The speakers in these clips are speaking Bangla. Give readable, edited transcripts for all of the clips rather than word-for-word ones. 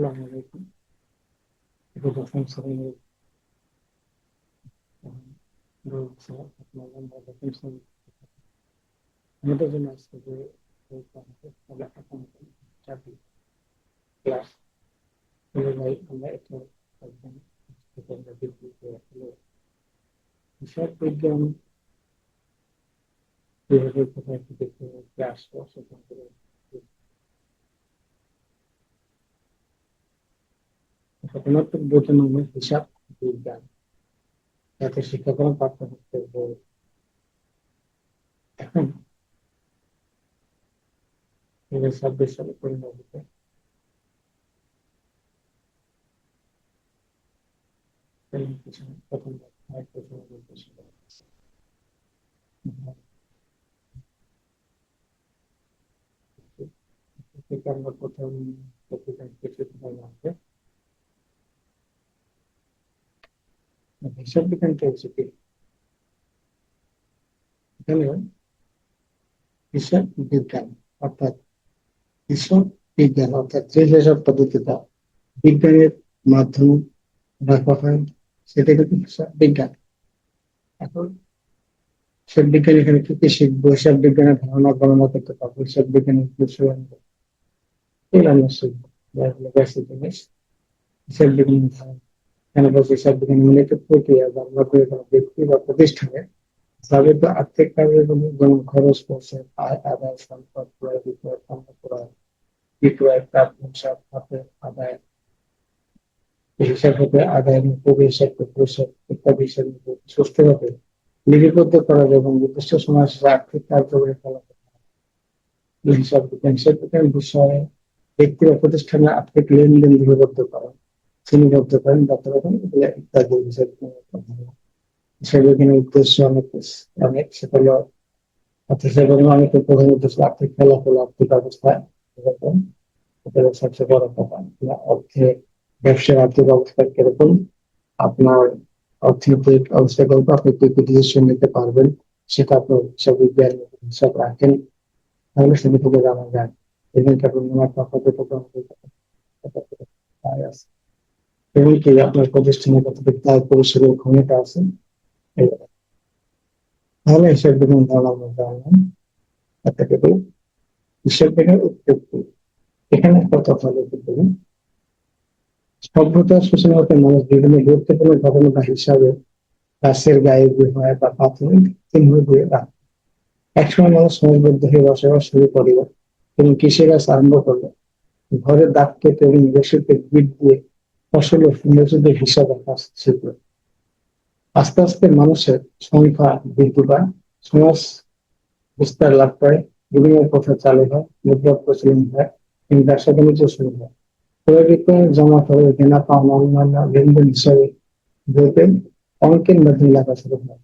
আসসালামু আলাইকুম। এটা দশম শ্রেণীর রয়েছে আপনার আমরা দশম শ্রেণী আমাদের জন্য আজকে যে চাকরি ক্লাস অনুযায়ী আমরা এটা একদম আমরা বিবৃতি আসলে হিসাব বিজ্ঞান কিভাবে কোথায় থেকে ক্লাস সেখান থেকে সাধারণত বইটার নাম হিসাব বিজ্ঞান যাতে শিক্ষাক্রম পাঠ্যপুস্তকে বই। এখন 2026 সালে পরিণত প্রথম থেকে আমরা প্রথম পত্রিকায় কিছু আছে হিসাব বিজ্ঞানটা হচ্ছে কি এখানে হিসাব বিজ্ঞান অর্থাৎ হিসাব বিজ্ঞান অর্থাৎ যে হিসাব পদ্ধতিটা বিজ্ঞানের মাধ্যমে রাখা হয় সেটা কিন্তু হিসাব বিজ্ঞান। এখন হিসাব বিজ্ঞান এখানে কি কি শিখবো, হিসাব বিজ্ঞানের ধারণা গণনা করতে পারবো, হিসাব বিজ্ঞানের বিষয় এগুলো আমরা শিখবো। বেসিক জিনিস হিসাব বিজ্ঞান ধারণা কেন বলছি হিসাব বিজ্ঞান মূলত প্রক্রিয়া বা আমরা করে কোনো ব্যক্তি বা প্রতিষ্ঠানে যাবতীয় আর্থিক কার্যক্রম যেমন খরচ পড়ছে আয় আদায় সম্পদ ক্রয় বিক্রয় পণ্য ক্রয় বিক্রয় প্রাপ্য হিসাব হাতে আদায় হিসাব হতে আদায় পূর্ব হিসাব পরিশোধ ইত্যাদি হিসাব সুষ্ঠুভাবে লিপিবদ্ধ করা যায় এবং নির্দিষ্ট সময় শেষে আর্থিক কার্যক্রমে ফলাফল হিসাব বিজ্ঞান। হিসাব বিজ্ঞান বিষয়ে ব্যক্তি বা প্রতিষ্ঠানের আর্থিক লেনদেন লিপিবদ্ধ করা শ্রেণীবদ্ধ করেন দত্তরকম ইত্যাদি হিসাব বিজ্ঞানের হিসাব বিজ্ঞানের উদ্দেশ্য অনেক সেটা হলো অর্থাৎ সেগুলো অনেক প্রধান উদ্দেশ্য আর্থিক ফলাফল আর্থিক অবস্থা এরকম এটা সবচেয়ে বড় কথা। অর্থে ব্যবসার আর্থিক অবস্থা কিরকম, আপনার অর্থনৈতিক অবস্থা গল্প আপনি কি কি ডিসিশন নিতে পারবেন সেটা আপনার হিসাব বিজ্ঞান হিসাব রাখেন তাহলে সেটা থেকে জানা যায়। এবং তারপর মুনাফা কতটুকু আয় আছে এবং কি আপনার প্রতিষ্ঠানে কতটুকু দায় পরিশোধের ক্ষমতা আছে তাহলে হিসাব বিজ্ঞান ধারণা আমরা জানলাম। এতটুকু হিসাব বিজ্ঞানের উৎপত্তি এখানে কথা ভালো বলুন। সভ্যতার সূচনা হতে মানুষ বিভিন্ন গুরুত্বপূর্ণ ঘটনা বা হিসাবে গাছের গায়ে গুহায় বা প্রাথমিক চিহ্ন দিয়ে রাখে। একসময় মানুষ সমাজবদ্ধ হয়ে বসবাস শুরু করল এবং কৃষিকাজ আরম্ভ করলো। ঘরের দাগ কেটে এবং বসিতে গিট দিয়ে ফসল ও মজুদের হিসাব রাখা শিখল। আস্তে আস্তে মানুষের সংখ্যা বৃদ্ধি পায়, সমাজ বিস্তার লাভ করে, বিভিন্ন প্রথা চালু হয়, মুদ্রা প্রচলন হয় এবং ব্যবসা বাণিজ্য শুরু হয়। ক্রয় বিক্রয় জমা করে কেনা পাওনা অন্যান্য লেনদেন হিসাবে বইতে অঙ্কের মাধ্যমে লেখা শুরু হয়।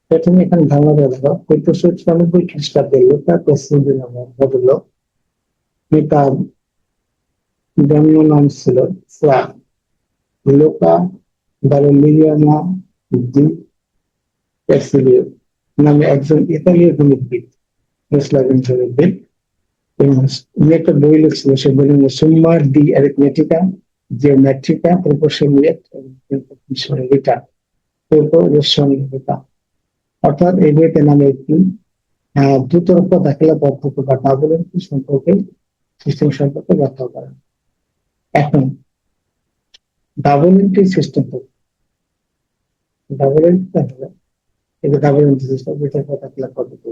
প্রথমে এখানে ধারণা দেওয়া দেখো 1494 খ্রিস্টাব্দে লোকা পশ্চিমবঙ্গের নামে ভদ্রলোক তার জন্ম নাম ছিল ফ্রা লোকা বারোলিয়ানা ডি ক্যাসিলিও নামে একজন ইতালীয় গণিতবিদ, মুসলিম গণিতবিদ এবং উনি একটা বই লিখছিল সে বই সুম্মা ডি অ্যারিথমেটিকা জিওমেট্রিকা প্রপোর্শনিয়েট রিটা প্রপোর্শনিয়েটা। অর্থাৎ এই বইতে নামে একটি দুতরফা দাখিলা পদ্ধতি বা ডাবল এন্ট্রি সম্পর্কে সিস্টেম সম্পর্কে ব্যাখ্যা করেন। এখন ডাবল এন্ট্রি সিস্টেম ডাবল এন্ট্রিটা হলো এই যে ডাবল এন্ট্রি সিস্টেম দুতরফা দাখিলা পদ্ধতি।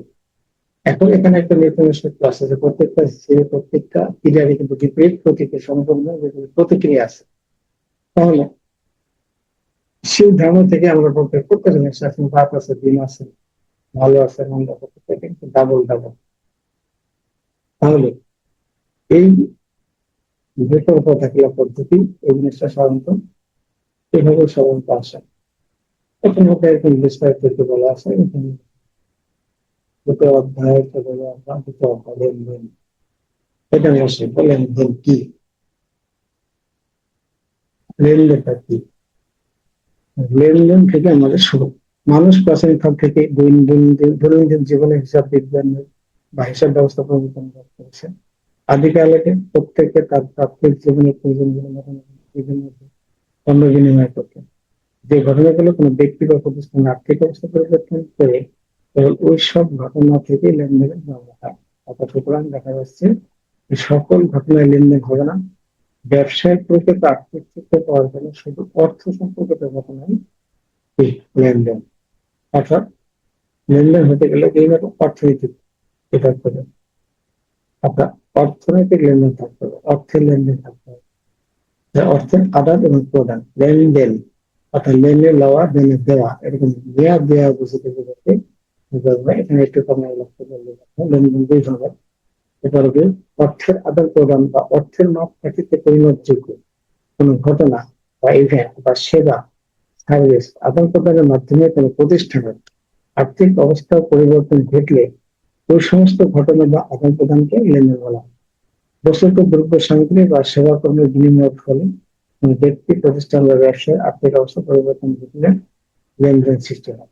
এখন এখানে একটা নির্দেশক ক্লাস আছে প্রত্যেকটা ক্রিয়ারই কিন্তু বিপরীত প্রতিক্রিয়া সম্পূর্ণ প্রতিক্রিয়া আছে। তাহলে সেই ধারণা থেকে আমরা বলতে প্রত্যেক জিনিস আছে রাত আছে দিন আছে ভালো আছে মন্দ আছে কিন্তু ডাবল ডাবল। তাহলে এই বিকল্প দাখিলা পদ্ধতি এই জিনিসটা সাধারণত এভাবে সাধারণত আসে। এখানে এরকম বিস্তারিত বলা আছে এখানে দুটো অধ্যায় আমরা দুটো অধ্যায় লেনদেন এটা বসে লেনদেন কি লেনদেনটা কি লেনদেন থেকে আমাদের শুরু। মানুষ প্রাচীন কাল থেকে দৈনন্দিন জীবনে হিসাব বিজ্ঞান বা হিসাব ব্যবস্থা প্রবর্তন করেছে। আদিকালে প্রত্যেকে তার প্রাত্যহিক জীবনের প্রয়োজনগুলো বিভিন্ন পণ্য বিনিময় করতেন। যে ঘটনাগুলো কোনো ব্যক্তি বা প্রতিষ্ঠানের আর্থিক অবস্থা পরিবর্তন করে কেবল ওই সব ঘটনা থেকে লেনদেনের ব্যবহার হয়। অর্থাৎ সুতরাং দেখা যাচ্ছে সকল ঘটনায় লেনদেন হবে না। ব্যবসায়ের প্রকৃত আর্থিক তথ্য পাওয়ার জন্য শুধু অর্থ সম্পর্কিত ঘটনায় লেনদেন, অর্থাৎ লেনদেন হতে গেলে এইভাবে অর্থনৈতিক এটা করে আপনার অর্থনৈতিক লেনদেন থাকতে হবে, অর্থের লেনদেন থাকতে হবে, অর্থের আদান এবং প্রদান, লেনদেন, অর্থাৎ লেনদেন লওয়া দেনে দেওয়া, এরকম দেয়া দেওয়া বুঝতে বুঝতে এখানে একটু কম লক্ষ্য করলে লেনদেন দুই ধরনের। এটা হবে অর্থের আদান প্রদান বা অর্থের মাপকাঠিতে পরিণতযোগ্য কোন ঘটনা বা ইভেন্ট বা সেবা সার্ভিস আদান প্রদানের মাধ্যমে কোনো প্রতিষ্ঠানের আর্থিক অবস্থা পরিবর্তন ঘটলে ওই সমস্ত ঘটনা বা আদান প্রদানকে লেনদেন বলা হয়। বস্তুত দ্রব্য সামগ্রী বা সেবা কর্মের বিনিময়ের ফলে কোনো ব্যক্তি প্রতিষ্ঠান বা ব্যবসায় আর্থিক অবস্থা পরিবর্তন ঘটলে লেনদেন সৃষ্টি হয়।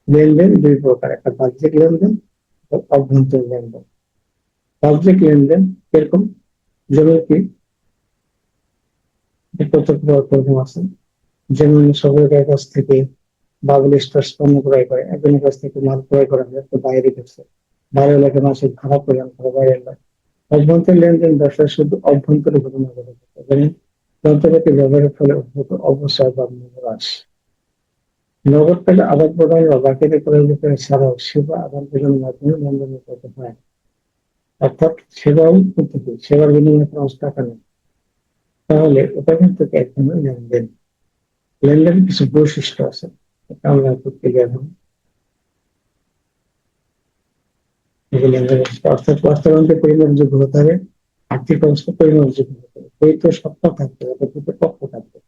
লেনদেন দুই প্রকার, একটা বাহ্যিক লেনদেন ও অভ্যন্তরীণ লেনদেন। বাহ্যিক লেনদেন এরকম যেমন কি প্রত্যক্ষ প্রথম আছে, যেমন সরকারের কাছ থেকে বাবুল স্টার পণ্য ক্রয় করে, একজনের কাছ থেকে মাল ক্রয় করা হয় তো বাইরে গেছে, বাইরে এলাকায় মাসিক ভাড়া প্রদান করে বাইরে এলাকায়। অভ্যন্তরীণ লেনদেন ব্যবসার শুধু অভ্যন্তরীণ ঘটনা ঘটে থাকে, যেমন যন্ত্রপাতি ব্যবহারের ফলে উদ্ভূত অবসর বা হ্রাস। নগদ পেলে আদান প্রদান বা বাকিতে ক্রয় বিক্রয় ছাড়াও সেবা আদান প্রদানের মাধ্যমে লেনদেন করতে হয়। অর্থাৎ সেবাও করতে হবে, সেবার বিনিময়ে কোনো টাকা নেই, তাহলে ওটা কিন্তু এক ধরনের লেনদেন। লেনদেনের কিছু বৈশিষ্ট্য আছে, এটা আমরা করতে গেলাম। লেনদেন অর্থাৎ অর্থনৈতিক পরিমাণযোগ্য হতে হবে, আর্থিক অবস্থা পরিমাণযোগ্য হতে হবে, এই তো সত্তা থাকতে হবে, দুটো পক্ষ থাকবে,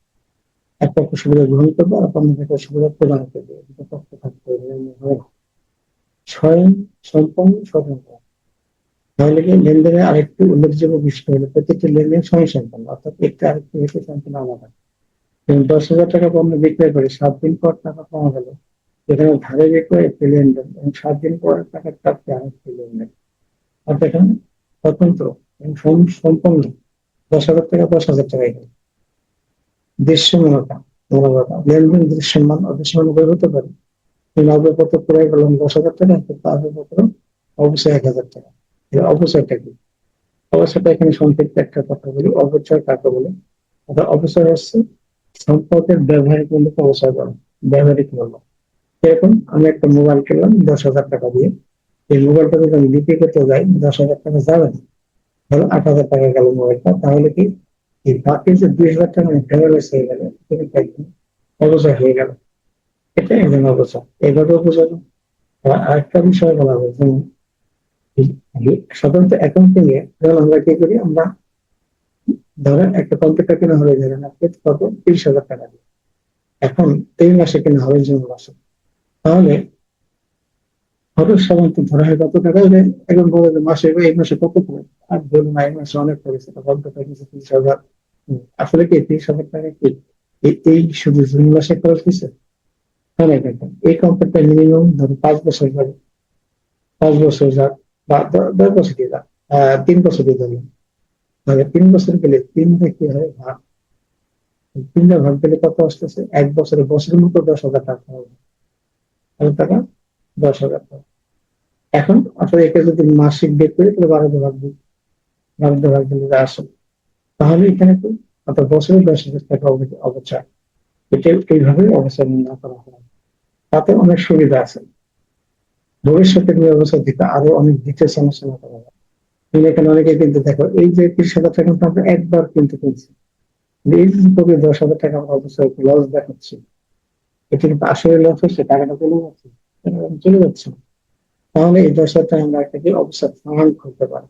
এক পক্ষ সুবিধা গ্রহণ করবে আর অন্য পক্ষ সুবিধা প্রদান করবে, দুটো পক্ষ থাকতে হবে। স্বয়ং সম্পন্ন স্বতন্ত্র, তাহলে কি লেনদেনের আরেকটি উল্লেখযোগ্য বিষয় হলো প্রত্যেকটি লেনদেন স্বয়ং সম্পন্ন, অর্থাৎ একটা আরেকটি হচ্ছে সম্পূর্ণ আলাদা। যেমন 10,000 টাকা পণ্য বিক্রয় করে 7 দিন পর টাকা পাওয়া গেল, যেখানে ধারে বিক্রয় একটি লেনদেন এবং 7 দিন পর টাকা প্রাপ্তি আরেকটি লেনদেন, অর্থাৎ এখানে স্বতন্ত্র এবং সম্পন্ন। 10,000 টাকা 10,000 টাকায় গেল। দৃশ্যমানতা, লেনদেন দৃশ্যমান অদৃশ্যমান উভয় হতে পারে। নগদপত্র ক্রয় করলাম 10,000 টাকা, কিন্তু আসলপত্র অবশ্যই 1,000 টাকা। এর অবচয়টা কি? অবচয়টা এখানে সংক্ষিপ্ত একটা কথা বলি, অবচয় কাকে বলে। অর্থাৎ অবচয় হচ্ছে সম্পদের ব্যবহারিক মূল্যকে অবচয় করা, ব্যবহারিক মূল্য। এরকম আমি একটা মোবাইল কিনলাম 10,000 টাকা দিয়ে, এই মোবাইলটা যদি আমি বিক্রি করতে যাই 10,000 টাকা যাবে না, ধরো 8,000 টাকা গেল মোবাইলটা, তাহলে কি এই বাকি যে 2,000 টাকা ড্যামেজ হয়ে গেল, একদম অবচয় হয়ে গেল, এটা একদম অবচয়। এইভাবে বোঝানো। আরেকটা বিষয় বলা হয়, সাধারণত অ্যাকাউন্টিং এ যখন আমরা কি করি, আমরা ধরেন একটা কম্পিউটার কেনা হলে ধরেন আপনি কত 30,000 টাকা দিয়ে, এখন 3 মাসে কেনা হবে জুন মাসে, তাহলে খরচ সাধারণত ধরা হয় কত টাকা, এখন বলে যে মাসে এই মাসে কত পড়ে, আর ধরুন এই মাসে অনেক পড়েছে, কম্পিউটার কিনছে 30,000। আসলে কি 30,000 টাকা কি এই শুধু জুন মাসে খরচ হয়েছে? তাহলে দেখেন এই কম্পিউটার মিনিমাম ধরুন 5 বছর যাবে, 5 বছর যাক বা 10 বছর দিয়ে যাক, 3 বছর দিয়ে যাবেন, তাহলে 3 বছর গেলে 3 কি হয় ভাগ, 3 ভাগ গেলে কত আসতেছে, 1 বছরে বছরের মতো 10,000 টাকা হবে, টাকা 10,000 টাকা। এখন আসলে এটা যদি মাসিক বের করি তাহলে 12 ভাগ দিই, 12 ভাগ দিলে যা আসে, তাহলে এখানে তো অর্থাৎ বছরে 10,000 টাকা অবচয়। এটা এইভাবে অবচয় নির্ণয় করা হয়, তাতে অনেক সুবিধা আছে। ভবিষ্যতে নিয়ে অবচয় দিতে আরো অনেক ডিটেলস আলোচনা করা হয়। এখানে অনেকে কিন্তু দেখো এই যে 30,000 টাকা আমরা একবার কিন্তু কিনছি, এই যে 10,000 টাকা আমরা অবচয় লস দেখাচ্ছি, এটা কিন্তু আসলে লস হচ্ছে, টাকাটা চলে যাচ্ছে, চলে যাচ্ছে না। তাহলে এই 10,000 টাকা আমরা এটাকে অবসর প্রমাণ করতে পারি।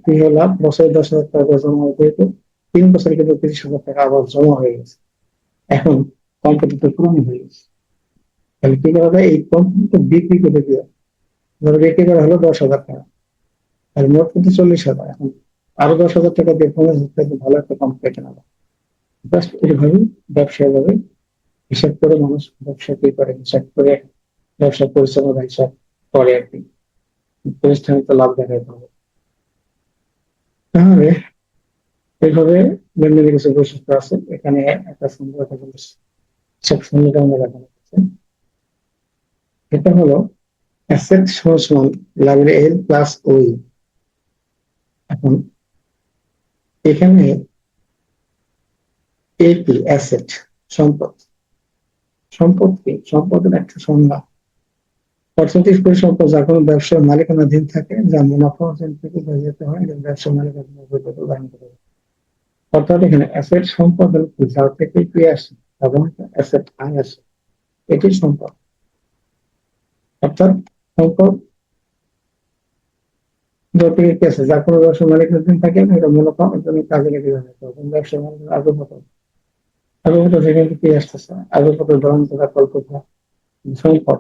কি হলো, বছরে 10,000 টাকা জমা হতে 3 বছরে কিন্তু 30,000 টাকা আবার জমা হয়ে গেছে, এখন কোম্পানিটা পুরনো হয়ে গেছে। তাহলে কি করা যায়, এই কোম্পানিটা বিক্রি করে দিয়ে, ধরো বিক্রি করা হলো 10,000 টাকা, আর মোট কিন্তু 40,000, এখন আরো 10,000 টাকা দিয়ে 15,000 টাকা ভালো একটা কোম্পানি কেনা যায়। জাস্ট এইভাবেই ব্যবসায় ভাবে হিসাব করে মানুষ ব্যবসা কি করে, হিসাব করে ব্যবসা পরিচালনা হিসাব করে আর কি, প্রতিষ্ঠানে তো লাভ দেখাতে হবে। তাহলে এইভাবে লেনদেনের কিছু বৈশিষ্ট্য আছে। এখানে একটা সুন্দর একটা জিনিস সব সমীকরণ দেখানো হচ্ছে। এটা হলো অ্যাসেট সমান লাইব্রেরি এল প্লাস ওই। এখন এখানে এ কি অ্যাসেট, সম্পদ। সম্পদ কি? সম্পদের একটা সংজ্ঞা অর্থনৈতিক পরিসম্পদ যা কোনো ব্যবসার মালিকানাধীন থাকে, যা মুনাফা অর্জন থেকে যেতে হয় এবং ব্যবসার মালিকানাধীন প্রদান করে। অর্থাৎ এখানে অ্যাসেট সম্পদ যার থেকে কি আসে এবং অ্যাসেট আয় আসে, এটি সম্পদ। অর্থাৎ সম্পদ যত কি আছে যা কোনো ব্যবসার মালিকানাধীন থাকে এটা মুনাফা অর্জনের কাজে লেগে যাবে। তখন ব্যবসার মালিক আগ্রহত আগ্রহত সেখান থেকে কি আসতেছে, আগ্রহত ধরন তথা কল্পনা সম্পদ।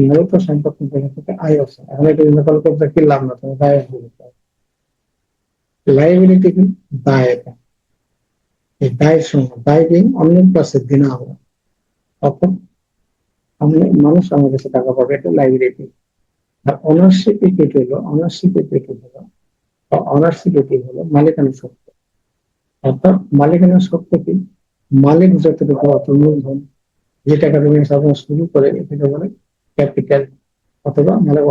মূলত সম্পদ কিন্তু এখান থেকে আয় আসে। এখন এটা কল্পনা কিনলাম না, তুমি দায় আসবে। লাইবিলিটি কি? দায়। এটা এই দায়ের সময় দায় দিন অন্যের কাছে দিনা হবে, অর্থাৎ মানুষ আমার কাছে টাকা পাবে, এটা লাইবিলিটি। আর অনারশিপ ইকুইটি হলো অনারশিপ ইকুইটি হলো মালিকানা সত্ত্ব। অর্থাৎ মালিকানা সত্ত্ব কি? মালিক যতটুকু অর্থ মূলধন যে টাকা তুমি স্থাপন শুরু করে এটাকে বলে ক্যাপিটাল, অথবা মালিক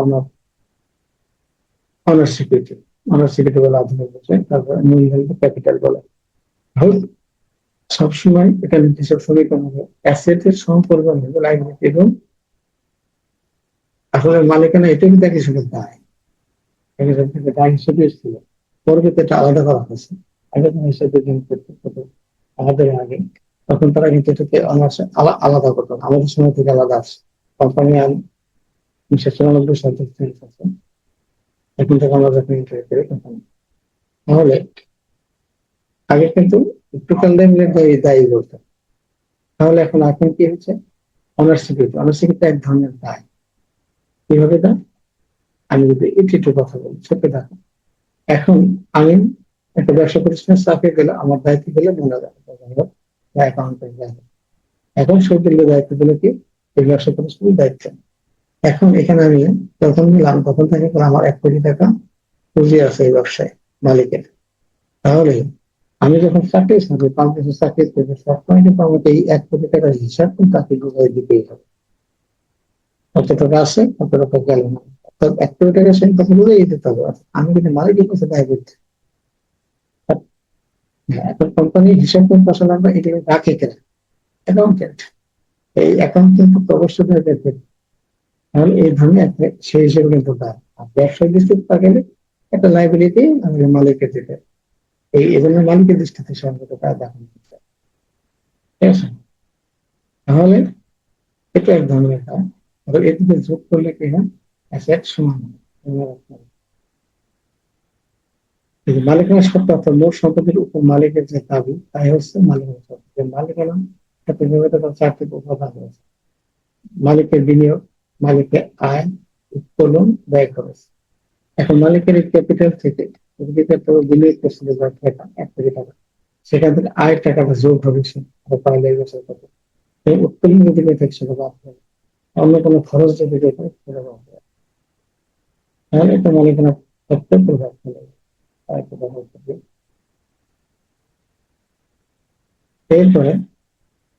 অনারশিপ ইকুইটি। অনারশিপ ইকুইটি বলে আধুনিক ভাষায়, তারপরে মূলধন ক্যাপিটাল বলে। সবসময় এটা নির্দিষ্ট সমীকরণ হবে অ্যাসেটের সমপরিমাণ হবে লাইবিলিটি এবং আসলে মালিকানা। এটা কিন্তু একই সঙ্গে দায়, একই সঙ্গে দায় হিসেবে ছিল। পরবর্তীতে এটা আলাদা করা হয়েছে। আগে হিসেবে আমাদের আগে তখন তারা কিন্তু এটাকে আলাদা করতো, আমাদের সময় থেকে আলাদা আছে। কোম্পানি 1994 সাল থেকে আছে, এখন থেকে আমরা যখন ইন্টারেক্ট করি তখন। তাহলে আগে কিন্তু টোটাল দায়ী বলতো। তাহলে এখন কি হচ্ছে? অনার্সিকিউরিটি এক ধরনের দায়। কিভাবে দায়? আমি যদি একটু কথা বলি, ছোট্ট দেখো। এখন আমি একটা ব্যবসা প্রতিষ্ঠানের চাকরি গেলে আমার দায়িত্ব দিলে মনে যায় এখন সৌদিল্য দায়িত্ব দিল কি এই ব্যবসা প্রতিষ্ঠানের দায়িত্ব। এখন এখানে আমি যখন নিলাম তখন থেকে আমার 1 কোটি টাকা পুঁজি আছে এই ব্যবসায় মালিকের। তাহলে আমি যখন চাকরি থাকবো 5 বছর চাকরি করবো, সবসময় কিন্তু আমাকে এই 1 কোটি টাকার হিসাব কিন্তু তাকে গুছিয়ে দিতেই হবে। কত টাকা আছে, কত টাকা গেল না, অর্থাৎ 1 কোটি টাকা সে তাকে বুঝিয়ে দিতে হবে। আমি কিন্তু মালিকের কাছে দায় করতে। এখন কোম্পানির হিসাব কিন্তু আসলে আমরা এটা রাখি কেনা অ্যাকাউন্টেন্ট, এই অ্যাকাউন্ট কিন্তু অবশ্যই দেখবে। তাহলে এই ধরনের একটা সেই হিসেবে কিন্তু দায়। আর ব্যবসায়িক দৃষ্টিতে গেলে একটা লাইবিলিটি আমাদের মালিকের দিতে, এই জন্য মালিকের দৃষ্টিতে সম্পর্ক তার দেখানো ঠিক আছে। তাহলে এটা এক ধরনের দায়। আর এদিকে যোগ করলে কি হয়? অ্যাসেট সমান মালিকানা সত্ত্ব, অর্থাৎ মোট সম্পত্তির উপর মালিকের যে দাবি তাই হচ্ছে মালিকানা সত্ত্ব। যে মালিকানা তার 4টি উপাদান রয়েছে: মালিকের বিনিয়োগ, মালিকের আয়, উত্তোলন, ব্যয় খরচ। এখন মালিকের এই ক্যাপিটাল থেকে বিনিয়োগ করছিল 1 কোটি টাকা, সেখান থেকে আয়ের টাকাটা যোগ হবে পাইলে বছর কত, উত্তোলন যদি থাকে সেটা বাদ হবে, অন্য কোনো খরচ যদি দেখে সেটা বাদ হবে। তাহলে এটা মালিকানা সত্ত্বের প্রভাব ফেলে। এরপরে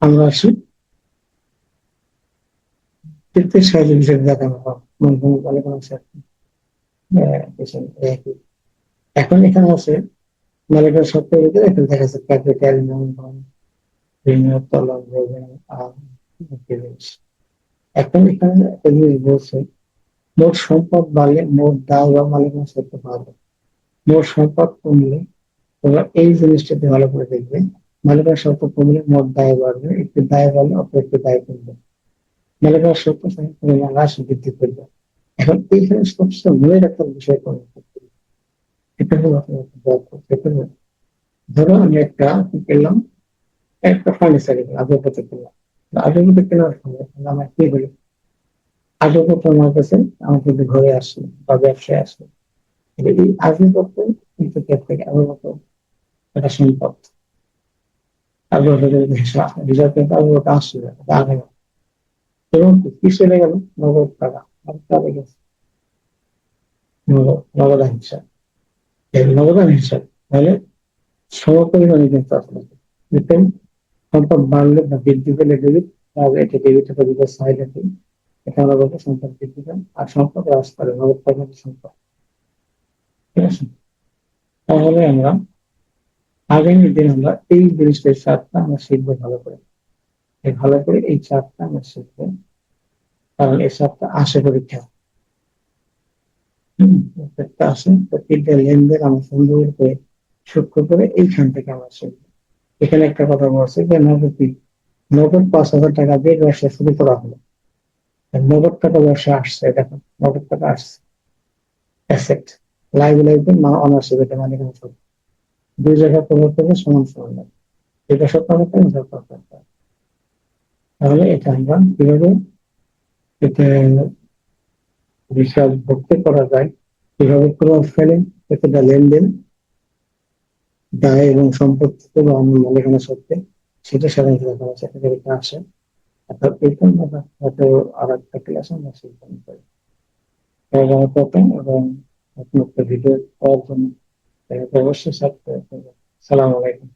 আমরা আসি তৃতীয় সাহায্য হিসেবে দেখানো হয় মালিকানা সত্ত্ব। এখন এখানে আছে মালিকানা সত্ত্বের ভিতরে এখানে দেখা যাচ্ছে ক্যাপিটাল, মূলধন, বিনিয়োগ, উত্তোলন, এখন এখানে একটা জিনিস বলছে, মোট সম্পদ বাড়লে মোট দায় বা মালিকানা সত্ত্ব বাড়বে। মোট সম্পদ কমলে তোমরা এই জিনিসটাতে ভালো করে দেখবে, মালিকানা সত্ত্ব কমলে মোট দায় বাড়বে, একটু দায় বাড়লে অপর একটু দায় কমবে। মালিকানা সত্ত্ব হ্রাস বৃদ্ধি করবে। এখন এইখানে সবচেয়ে মনে রাখার বিষয় কোন, এটা হলো ধরো আমি একটা কি করলাম, একটা ফার্নিচার আগ্রহতে কিনলাম। আগ্রহতে কেনার ফলে আমার কি হলো, আগ্রহটা আমার কাছে আমার কিন্তু ঘরে আসলো বা ব্যবসায় আসলো। এই আগ্রহত্ব কিন্তু থেকে আগ্রহত একটা সম্পদ। আগ্রহ রিজার্ভ কিন্তু আগ্রহটা আসলো আগে এবং কি চলে গেল, নগদ টাকা গেছে, নগদান হিসাব। এই নগদান হিসাব তাহলে সমপরিমাণে কিন্তু আপনাকে এরকম সম্পদ বাড়লে বা বৃদ্ধি পেলে ডেবিট, তাহলে এটা ডেবিট ডেবিটের সাইড আছে, এটা আমরা বলবো সম্পদ বৃদ্ধি পায়। আর সম্পদ হ্রাস পারে নগদ পরিমাণ সম্পদ। ঠিক আছে, তাহলে আমরা আগামী দিন আমরা এই জিনিসটার চারটা আমরা শিখবো ভালো করে। এই ভালো করে এই চারটা আমরা শিখবো, কারণ এই চারটা আসে পরীক্ষা। একটা আসে তো তিনটা লেনদেন আমরা সুন্দর করে সূক্ষ্ম করে এইখান থেকে আমরা শিখবো। এখানে একটা কথা বলছে যে নগদ নগদ 5,000 টাকা দিয়ে ব্যবসা শুরু করা হলো। নগদ টাকা ব্যবসা আসছে, দেখো নগদ টাকা আসছে, অ্যাসেট লাইবিলিটি অনার্সিপ, এটা মানে কোনো সব দুই জায়গায় প্রভাব করবে সমান সমান লাগে। এটা সত্য করতে হবে, সত্য করতে হবে। তাহলে এটা আমরা কিভাবে এটা হিসাব ভর্তি করা যায়, কিভাবে প্রভাব ফেলে প্রতিটা লেনদেন, দায় এবং সম্পত্তি বা অন্য মালিকানা সত্ত্বে, সেটা সাধারণত দেখা যাচ্ছে এটা থেকে আসে। অর্থাৎ এটা আমরা হয়তো আর একটা ক্লাসে আমরা শিখতে পারি। এবং নতুন একটা ভিডিও পাওয়ার জন্য অবশ্যই সাবস্ক্রাইব করবেন। সালাম আলাইকুম।